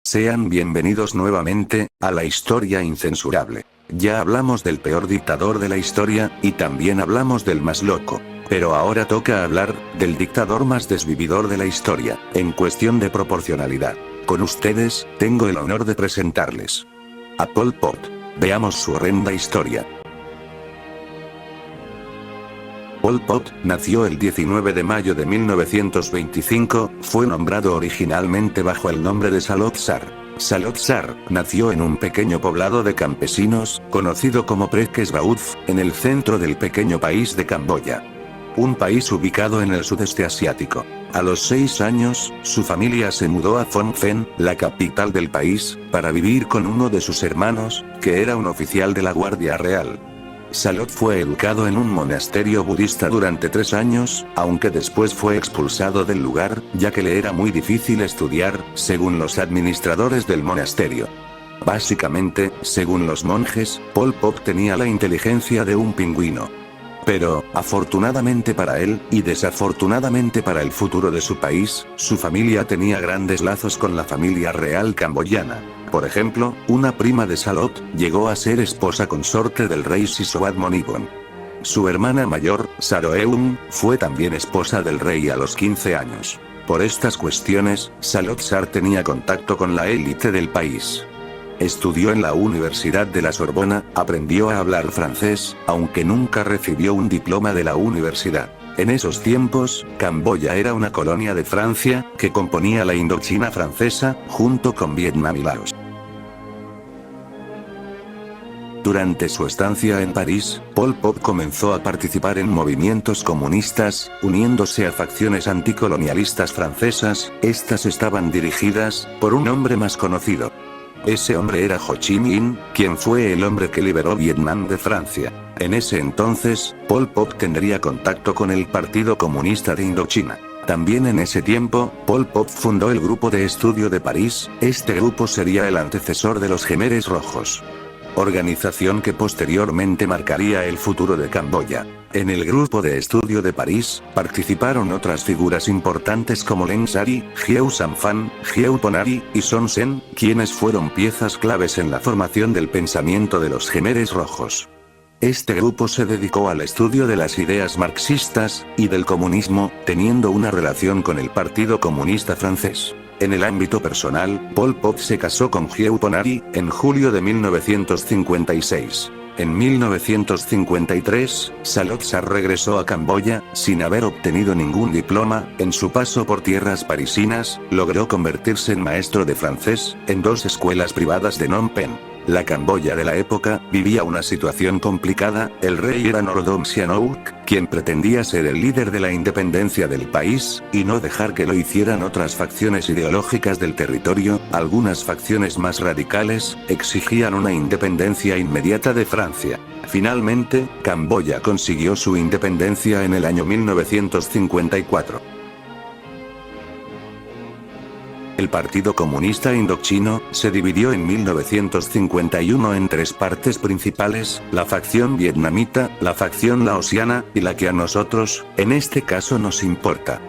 Sean bienvenidos nuevamente, a la historia incensurable. Ya hablamos del peor dictador de la historia, y también hablamos del más loco. Pero ahora toca hablar, del dictador más desvividor de la historia, en cuestión de proporcionalidad. Con ustedes, tengo el honor de presentarles a Pol Pot. Veamos su horrenda historia. Pol Pot nació el 19 de mayo de 1925, fue nombrado originalmente bajo el nombre de Salot Sar. Salot Sar nació en un pequeño poblado de campesinos, conocido como Prekes Baudh, en el centro del pequeño país de Camboya. Un país ubicado en el sudeste asiático. A los 6 años, su familia se mudó a Phnom Penh, la capital del país, para vivir con uno de sus hermanos, que era un oficial de la Guardia Real. Salot fue educado en un monasterio budista durante 3 años, aunque después fue expulsado del lugar, ya que le era muy difícil estudiar, según los administradores del monasterio. Básicamente, según los monjes, Pol Pot tenía la inteligencia de un pingüino. Pero, afortunadamente para él, y desafortunadamente para el futuro de su país, su familia tenía grandes lazos con la familia real camboyana. Por ejemplo, una prima de Salot, llegó a ser esposa consorte del rey Sisowath-Monibon. Su hermana mayor, Saroeum, fue también esposa del rey a los 15 años. Por estas cuestiones, Salot Sar tenía contacto con la élite del país. Estudió en la Universidad de la Sorbona, aprendió a hablar francés, aunque nunca recibió un diploma de la universidad. En esos tiempos, Camboya era una colonia de Francia, que componía la Indochina francesa, junto con Vietnam y Laos. Durante su estancia en París, Pol Pot comenzó a participar en movimientos comunistas, uniéndose a facciones anticolonialistas francesas. Estas estaban dirigidas por un hombre más conocido. Ese hombre era Ho Chi Minh, quien fue el hombre que liberó Vietnam de Francia. En ese entonces, Pol Pot tendría contacto con el Partido Comunista de Indochina. También en ese tiempo, Pol Pot fundó el Grupo de Estudio de París. Este grupo sería el antecesor de los Khmeres Rojos, organización que posteriormente marcaría el futuro de Camboya. En el Grupo de Estudio de París, participaron otras figuras importantes como Leng Sari, Khieu Samphan, Khieu Ponari, y Son Sen, quienes fueron piezas claves en la formación del pensamiento de los Khmeres Rojos. Este grupo se dedicó al estudio de las ideas marxistas, y del comunismo, teniendo una relación con el Partido Comunista francés. En el ámbito personal, Pol Pot se casó con Khieu Ponari, en julio de 1956. En 1953, Salot Sar regresó a Camboya, sin haber obtenido ningún diploma. En su paso por tierras parisinas, logró convertirse en maestro de francés, en 2 escuelas privadas de Phnom Penh. La Camboya de la época vivía una situación complicada. El rey era Norodom Sihanouk, quien pretendía ser el líder de la independencia del país, y no dejar que lo hicieran otras facciones ideológicas del territorio. Algunas facciones más radicales exigían una independencia inmediata de Francia. Finalmente, Camboya consiguió su independencia en el año 1954. El Partido Comunista Indochino se dividió en 1951 en 3 partes principales: la facción vietnamita, la facción laosiana, y la que a nosotros, en este caso, nos importa: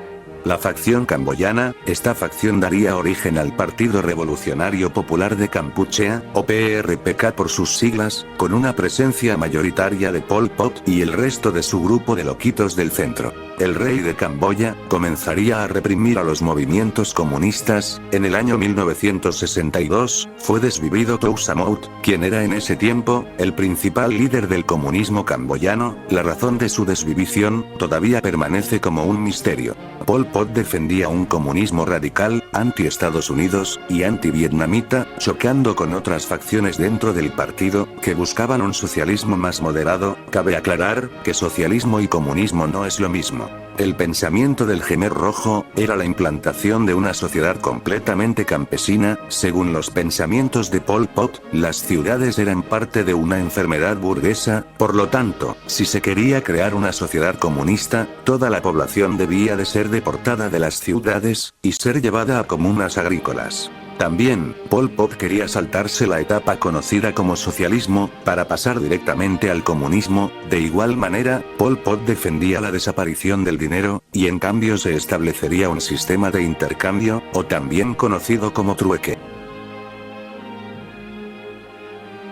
la facción camboyana. Esta facción daría origen al Partido Revolucionario Popular de Kampuchea, o PRPK por sus siglas, con una presencia mayoritaria de Pol Pot y el resto de su grupo de loquitos del centro. El rey de Camboya comenzaría a reprimir a los movimientos comunistas. En el año 1962, fue desvivido Tou Samouth, quien era en ese tiempo el principal líder del comunismo camboyano. La razón de su desvivición todavía permanece como un misterio. Pol Pot defendía un comunismo radical, anti-Estados Unidos, y anti-vietnamita, chocando con otras facciones dentro del partido, que buscaban un socialismo más moderado. Cabe aclarar, que socialismo y comunismo no es lo mismo. El pensamiento del Khmer Rojo era la implantación de una sociedad completamente campesina. Según los pensamientos de Pol Pot, las ciudades eran parte de una enfermedad burguesa. Por lo tanto, si se quería crear una sociedad comunista, toda la población debía de ser deportada de las ciudades, y ser llevada a comunas agrícolas. También, Pol Pot quería saltarse la etapa conocida como socialismo, para pasar directamente al comunismo. De igual manera, Pol Pot defendía la desaparición del dinero, y en cambio se establecería un sistema de intercambio, o también conocido como trueque.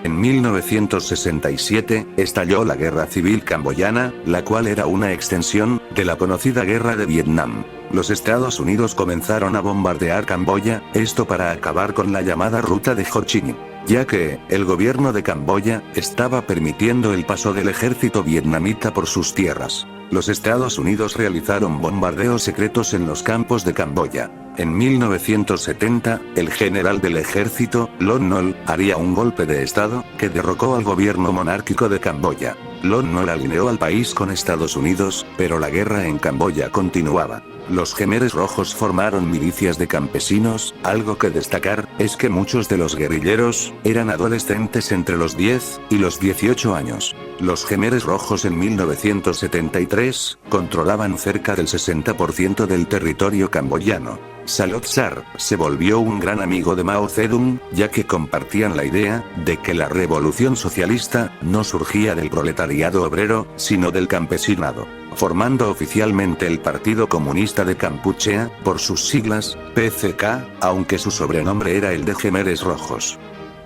En 1967, estalló la Guerra Civil Camboyana, la cual era una extensión de la conocida Guerra de Vietnam. Los Estados Unidos comenzaron a bombardear Camboya, esto para acabar con la llamada Ruta de Ho Chi Minh, ya que el gobierno de Camboya estaba permitiendo el paso del ejército vietnamita por sus tierras. Los Estados Unidos realizaron bombardeos secretos en los campos de Camboya. En 1970, el general del ejército, Lon Nol, haría un golpe de estado, que derrocó al gobierno monárquico de Camboya. Lon Nol alineó al país con Estados Unidos, pero la guerra en Camboya continuaba. Los Khmeres Rojos formaron milicias de campesinos, algo que destacar, es que muchos de los guerrilleros, eran adolescentes entre los 10 y los 18 años. Los Khmeres Rojos en 1973, controlaban cerca del 60% del territorio camboyano. Salazar se volvió un gran amigo de Mao Zedong, ya que compartían la idea de que la revolución socialista no surgía del proletariado obrero, sino del campesinado, formando oficialmente el Partido Comunista de Kampuchea, por sus siglas, PCK, aunque su sobrenombre era el de Khmeres Rojos.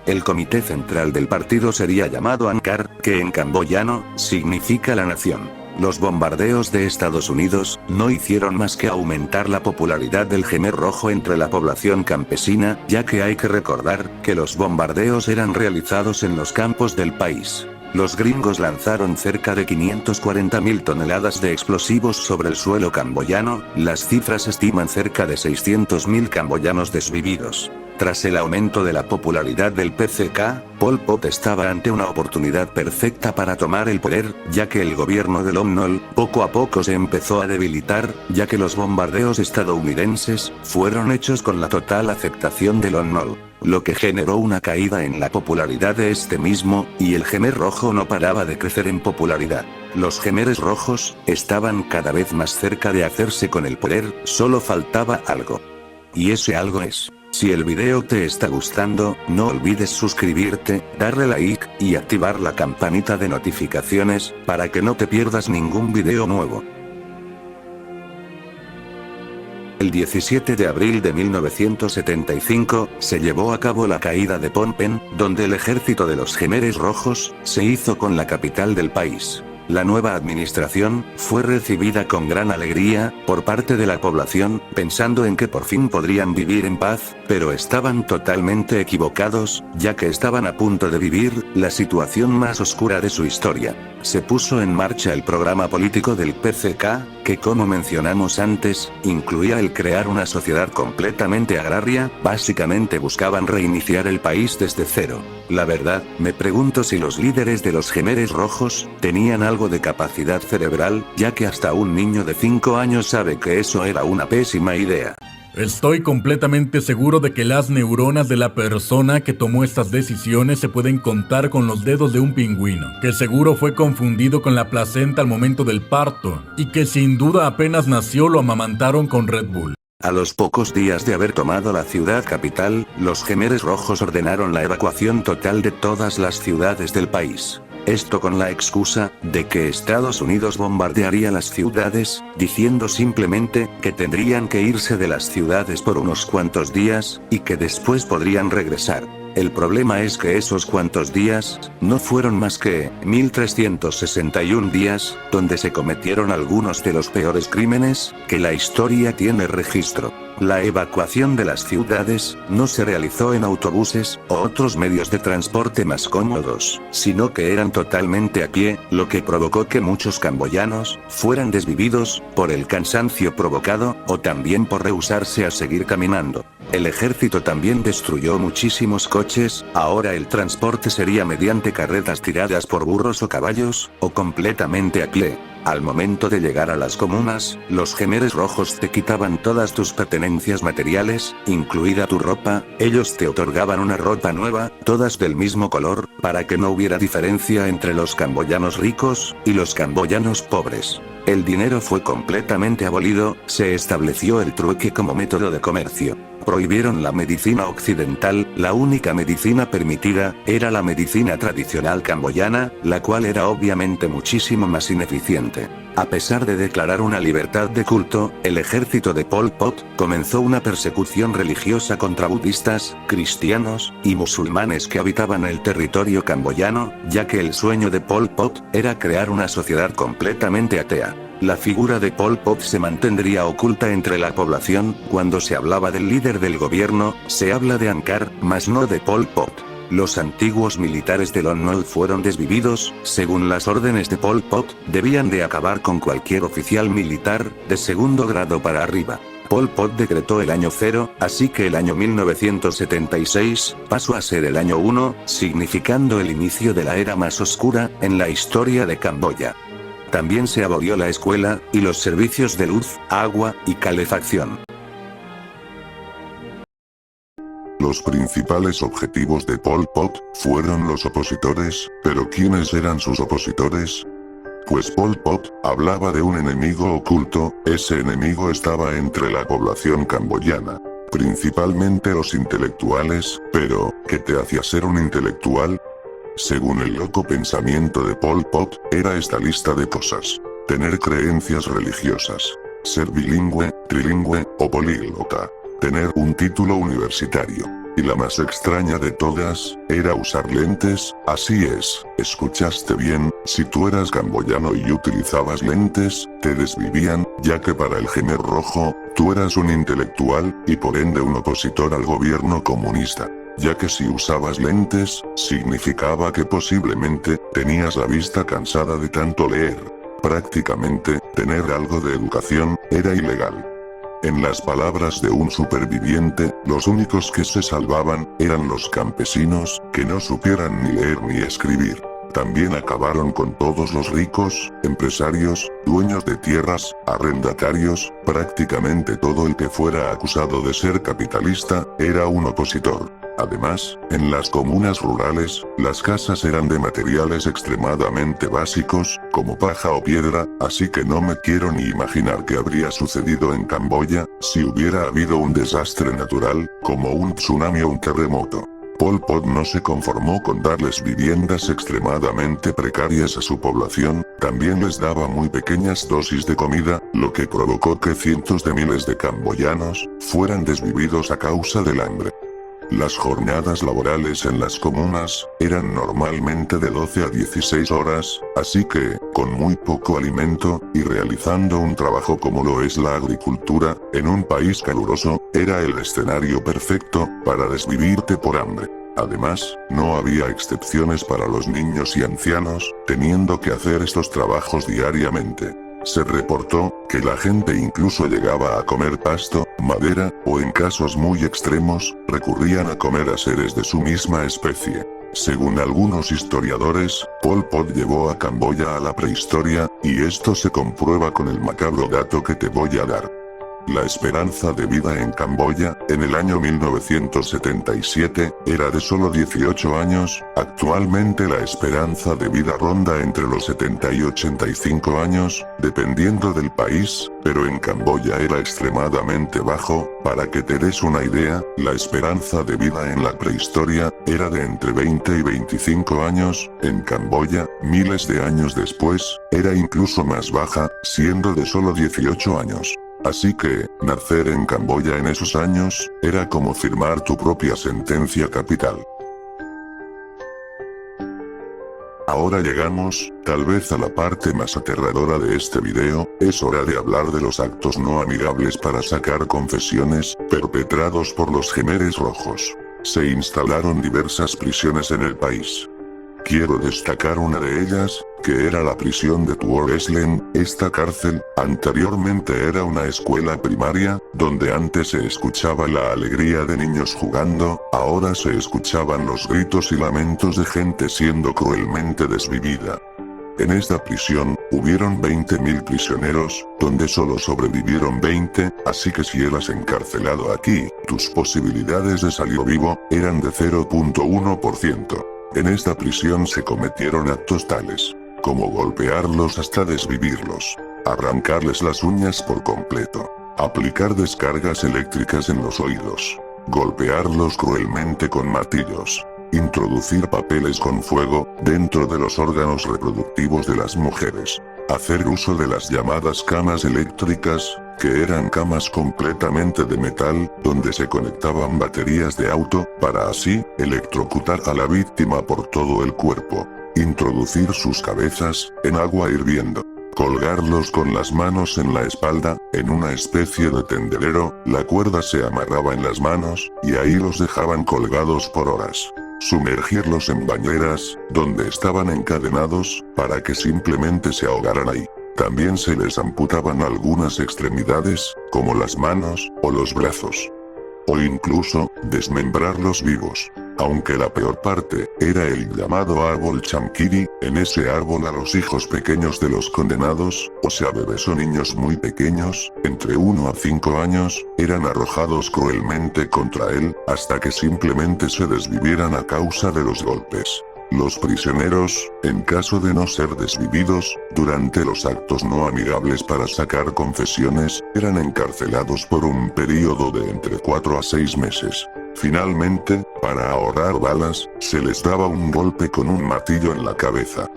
El comité central del partido sería llamado Angkar, que en camboyano significa la nación. Los bombardeos de Estados Unidos no hicieron más que aumentar la popularidad del Khmer Rojo entre la población campesina, ya que hay que recordar que los bombardeos eran realizados en los campos del país. Los gringos lanzaron cerca de 540.000 toneladas de explosivos sobre el suelo camboyano, las cifras estiman cerca de 600.000 camboyanos desvividos. Tras el aumento de la popularidad del PCK, Pol Pot estaba ante una oportunidad perfecta para tomar el poder, ya que el gobierno de Lon Nol, poco a poco se empezó a debilitar, ya que los bombardeos estadounidenses, fueron hechos con la total aceptación de Lon Nol, lo que generó una caída en la popularidad de este mismo, y el Khmer Rojo no paraba de crecer en popularidad. Los Khmeres Rojos, estaban cada vez más cerca de hacerse con el poder, solo faltaba algo. Y ese algo es: si el video te está gustando, no olvides suscribirte, darle like, y activar la campanita de notificaciones, para que no te pierdas ningún video nuevo. El 17 de abril de 1975, se llevó a cabo la caída de Phnom Penh, donde el ejército de los Khmeres Rojos, se hizo con la capital del país. La nueva administración, fue recibida con gran alegría, por parte de la población, pensando en que por fin podrían vivir en paz, pero estaban totalmente equivocados, ya que estaban a punto de vivir, la situación más oscura de su historia. Se puso en marcha el programa político del PCK, que como mencionamos antes, incluía el crear una sociedad completamente agraria, básicamente buscaban reiniciar el país desde cero. La verdad, me pregunto si los líderes de los Khmeres Rojos, tenían algo de capacidad cerebral, ya que hasta un niño de 5 años sabe que eso era una pésima idea. Estoy completamente seguro de que las neuronas de la persona que tomó estas decisiones se pueden contar con los dedos de un pingüino, que seguro fue confundido con la placenta al momento del parto, y que sin duda apenas nació lo amamantaron con Red Bull. A los pocos días de haber tomado la ciudad capital, los Khmeres Rojos ordenaron la evacuación total de todas las ciudades del país. Esto con la excusa de que Estados Unidos bombardearía las ciudades, diciendo simplemente que tendrían que irse de las ciudades por unos cuantos días, y que después podrían regresar. El problema es que esos cuantos días, no fueron más que 1361 días, donde se cometieron algunos de los peores crímenes que la historia tiene registro. La evacuación de las ciudades, no se realizó en autobuses, o otros medios de transporte más cómodos, sino que eran totalmente a pie, lo que provocó que muchos camboyanos, fueran desvividos, por el cansancio provocado, o también por rehusarse a seguir caminando. El ejército también destruyó muchísimos coches, ahora el transporte sería mediante carretas tiradas por burros o caballos, o completamente a pie. Al momento de llegar a las comunas, los Khmeres Rojos te quitaban todas tus pertenencias materiales, incluida tu ropa, ellos te otorgaban una ropa nueva, todas del mismo color, para que no hubiera diferencia entre los camboyanos ricos y los camboyanos pobres. El dinero fue completamente abolido, se estableció el trueque como método de comercio. Prohibieron la medicina occidental, la única medicina permitida, era la medicina tradicional camboyana, la cual era obviamente muchísimo más ineficiente. siguiente. A pesar de declarar una libertad de culto, el ejército de Pol Pot comenzó una persecución religiosa contra budistas, cristianos y musulmanes que habitaban el territorio camboyano, ya que el sueño de Pol Pot era crear una sociedad completamente atea. La figura de Pol Pot se mantendría oculta entre la población. Cuando se hablaba del líder del gobierno, se habla de Angkar, mas no de Pol Pot. Los antiguos militares de Lon Nol fueron desvividos. Según las órdenes de Pol Pot, debían de acabar con cualquier oficial militar, de segundo grado para arriba. Pol Pot decretó el año 0, así que el año 1976 pasó a ser el año 1, significando el inicio de la era más oscura en la historia de Camboya. También se abolió la escuela y los servicios de luz, agua y calefacción. Los principales objetivos de Pol Pot fueron los opositores, pero ¿quiénes eran sus opositores? Pues Pol Pot hablaba de un enemigo oculto. Ese enemigo estaba entre la población camboyana, principalmente los intelectuales. Pero, ¿qué te hacía ser un intelectual? Según el loco pensamiento de Pol Pot, era esta lista de cosas: tener creencias religiosas, ser bilingüe, trilingüe o políglota, tener un título universitario. Y la más extraña de todas, era usar lentes. Así es, escuchaste bien, si tú eras camboyano y utilizabas lentes, te desvivían, ya que para el Khmer Rojo, tú eras un intelectual, y por ende un opositor al gobierno comunista. Ya que si usabas lentes, significaba que posiblemente, tenías la vista cansada de tanto leer. Prácticamente, tener algo de educación, era ilegal. En las palabras de un superviviente, los únicos que se salvaban, eran los campesinos, que no supieran ni leer ni escribir. También acabaron con todos los ricos, empresarios, dueños de tierras, arrendatarios, prácticamente todo el que fuera acusado de ser capitalista, era un opositor. Además, en las comunas rurales, las casas eran de materiales extremadamente básicos, como paja o piedra, así que no me quiero ni imaginar qué habría sucedido en Camboya, si hubiera habido un desastre natural, como un tsunami o un terremoto. Pol Pot no se conformó con darles viviendas extremadamente precarias a su población, también les daba muy pequeñas dosis de comida, lo que provocó que cientos de miles de camboyanos fueran desvividos a causa del hambre. Las jornadas laborales en las comunas eran normalmente de 12 a 16 horas, así que, con muy poco alimento, y realizando un trabajo como lo es la agricultura, en un país caluroso, era el escenario perfecto para desvivirte por hambre. Además, no había excepciones para los niños y ancianos, teniendo que hacer estos trabajos diariamente. Se reportó que la gente incluso llegaba a comer pasto, madera, o en casos muy extremos, recurrían a comer a seres de su misma especie. Según algunos historiadores, Pol Pot llevó a Camboya a la prehistoria, y esto se comprueba con el macabro dato que te voy a dar. La esperanza de vida en Camboya, en el año 1977, era de solo 18 años, actualmente la esperanza de vida ronda entre los 70 y 85 años, dependiendo del país, pero en Camboya era extremadamente bajo. Para que te des una idea, la esperanza de vida en la prehistoria, era de entre 20 y 25 años, en Camboya, miles de años después, era incluso más baja, siendo de solo 18 años. Así que, nacer en Camboya en esos años, era como firmar tu propia sentencia capital. Ahora llegamos, tal vez a la parte más aterradora de este video. Es hora de hablar de los actos no amigables para sacar confesiones, perpetrados por los Khmeres Rojos. Se instalaron diversas prisiones en el país. Quiero destacar una de ellas, que era la prisión de Tuol Sleng. Esta cárcel, anteriormente era una escuela primaria, donde antes se escuchaba la alegría de niños jugando, ahora se escuchaban los gritos y lamentos de gente siendo cruelmente desvivida. En esta prisión, hubieron 20.000 prisioneros, donde solo sobrevivieron 20, así que si eras encarcelado aquí, tus posibilidades de salir vivo, eran de 0.1%. En esta prisión se cometieron actos tales como golpearlos hasta desvivirlos, arrancarles las uñas por completo, aplicar descargas eléctricas en los oídos, golpearlos cruelmente con martillos, Introducir papeles con fuego dentro de los órganos reproductivos de las mujeres. Hacer uso de las llamadas camas eléctricas, que eran camas completamente de metal, donde se conectaban baterías de auto, para así, electrocutar a la víctima por todo el cuerpo. Introducir sus cabezas en agua hirviendo. Colgarlos con las manos en la espalda, en una especie de tendedero, la cuerda se amarraba en las manos, y ahí los dejaban colgados por horas. Sumergirlos en bañeras, donde estaban encadenados, para que simplemente se ahogaran ahí. También se les amputaban algunas extremidades, como las manos, o los brazos. O incluso, desmembrarlos vivos. Aunque la peor parte, era el llamado árbol Chamkiri, en ese árbol a los hijos pequeños de los condenados, o sea bebés o niños muy pequeños, entre 1 a 5 años, eran arrojados cruelmente contra él, hasta que simplemente se desvivieran a causa de los golpes. Los prisioneros, en caso de no ser desvividos, durante los actos no amigables para sacar confesiones, eran encarcelados por un período de entre 4 a 6 meses. Finalmente, para ahorrar balas, se les daba un golpe con un martillo en la cabeza,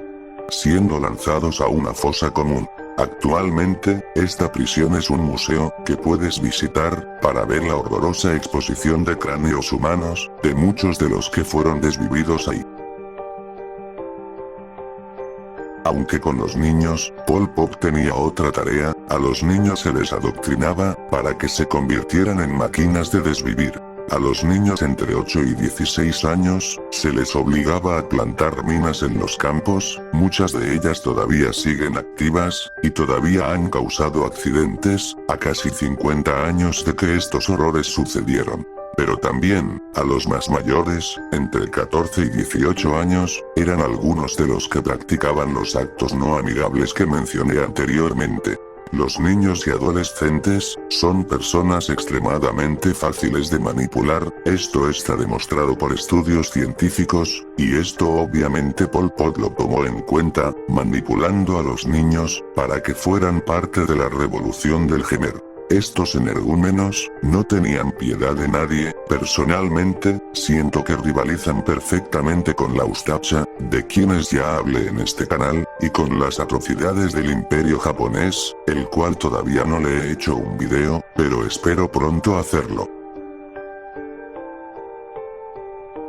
siendo lanzados a una fosa común. Actualmente, esta prisión es un museo que puedes visitar para ver la horrorosa exposición de cráneos humanos de muchos de los que fueron desvividos ahí. Aunque con los niños, Pol Pot tenía otra tarea, a los niños se les adoctrinaba para que se convirtieran en máquinas de desvivir. A los niños entre 8 y 16 años, se les obligaba a plantar minas en los campos, muchas de ellas todavía siguen activas, y todavía han causado accidentes, a casi 50 años de que estos horrores sucedieron. Pero también, a los más mayores, entre 14 y 18 años, eran algunos de los que practicaban los actos no amigables que mencioné anteriormente. Los niños y adolescentes son personas extremadamente fáciles de manipular, esto está demostrado por estudios científicos, y esto obviamente Pol Pot lo tomó en cuenta, manipulando a los niños, para que fueran parte de la revolución del Khmer. Estos energúmenos no tenían piedad de nadie. Personalmente, siento que rivalizan perfectamente con la Ustacha, de quienes ya hablé en este canal, y con las atrocidades del Imperio japonés, el cual todavía no le he hecho un video, pero espero pronto hacerlo.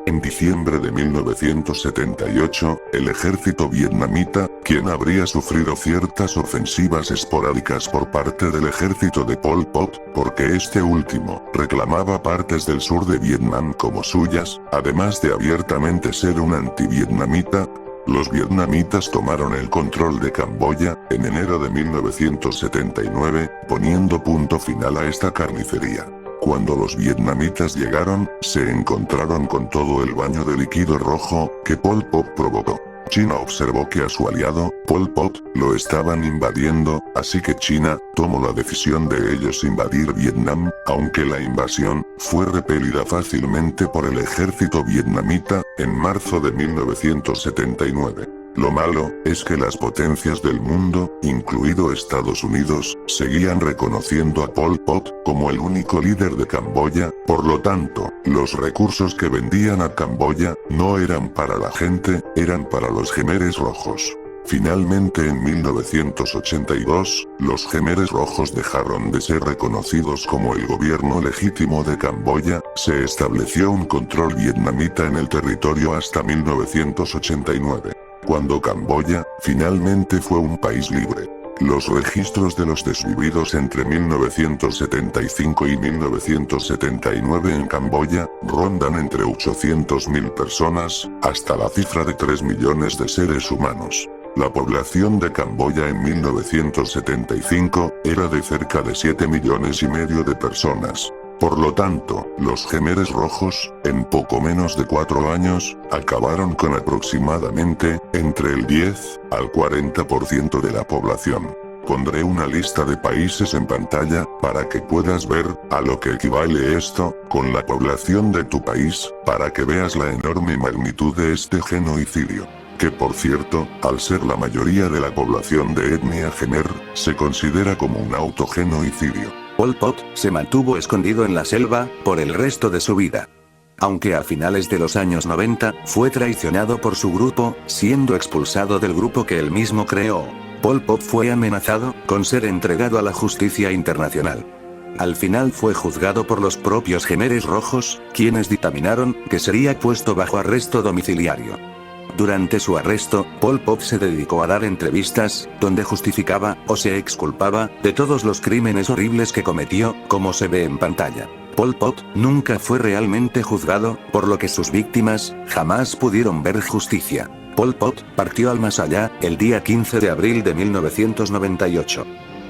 En diciembre de 1978, el ejército vietnamita, quien habría sufrido ciertas ofensivas esporádicas por parte del ejército de Pol Pot, porque este último reclamaba partes del sur de Vietnam como suyas, además de abiertamente ser un antivietnamita, los vietnamitas tomaron el control de Camboya en enero de 1979, poniendo punto final a esta carnicería. Cuando los vietnamitas llegaron, se encontraron con todo el baño de líquido rojo que Pol Pot provocó. China observó que a su aliado, Pol Pot, lo estaban invadiendo, así que China tomó la decisión de ellos invadir Vietnam, aunque la invasión fue repelida fácilmente por el ejército vietnamita en marzo de 1979. Lo malo es que las potencias del mundo, incluido Estados Unidos, seguían reconociendo a Pol Pot como el único líder de Camboya, por lo tanto, los recursos que vendían a Camboya no eran para la gente, eran para los Khmeres rojos. Finalmente en 1982, los Khmeres rojos dejaron de ser reconocidos como el gobierno legítimo de Camboya, se estableció un control vietnamita en el territorio hasta 1989. Cuando Camboya, finalmente fue un país libre. Los registros de los desvividos entre 1975 y 1979 en Camboya, rondan entre 800.000 personas, hasta la cifra de 3 millones de seres humanos. La población de Camboya en 1975, era de cerca de 7,5 millones de personas. Por lo tanto, los Khmeres rojos, en poco menos de 4 años, acabaron con aproximadamente, entre el 10 al 40% de la población. Pondré una lista de países en pantalla, para que puedas ver, a lo que equivale esto, con la población de tu país, para que veas la enorme magnitud de este genocidio. Que por cierto, al ser la mayoría de la población de etnia Khmer, se considera como un autogenocidio. Pol Pot se mantuvo escondido en la selva por el resto de su vida. Aunque a finales de los años 90, fue traicionado por su grupo, siendo expulsado del grupo que él mismo creó. Pol Pot fue amenazado con ser entregado a la justicia internacional. Al final fue juzgado por los propios Khmeres Rojos, quienes dictaminaron que sería puesto bajo arresto domiciliario. Durante su arresto, Pol Pot se dedicó a dar entrevistas, donde justificaba, o se exculpaba, de todos los crímenes horribles que cometió, como se ve en pantalla. Pol Pot nunca fue realmente juzgado, por lo que sus víctimas jamás pudieron ver justicia. Pol Pot partió al más allá, el día 15 de abril de 1998.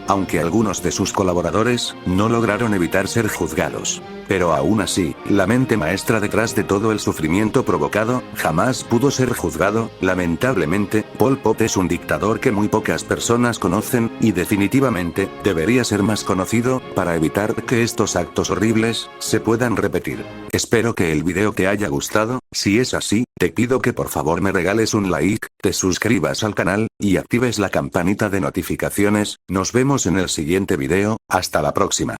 Aunque algunos de sus colaboradores no lograron evitar ser juzgados. Pero aún así, la mente maestra detrás de todo el sufrimiento provocado, jamás pudo ser juzgado. Lamentablemente, Pol Pot es un dictador que muy pocas personas conocen, y definitivamente, debería ser más conocido, para evitar que estos actos horribles se puedan repetir. Espero que el video te haya gustado. Si es así, te pido que por favor me regales un like, te suscribas al canal, y actives la campanita de notificaciones. Nos vemos en el siguiente video, hasta la próxima.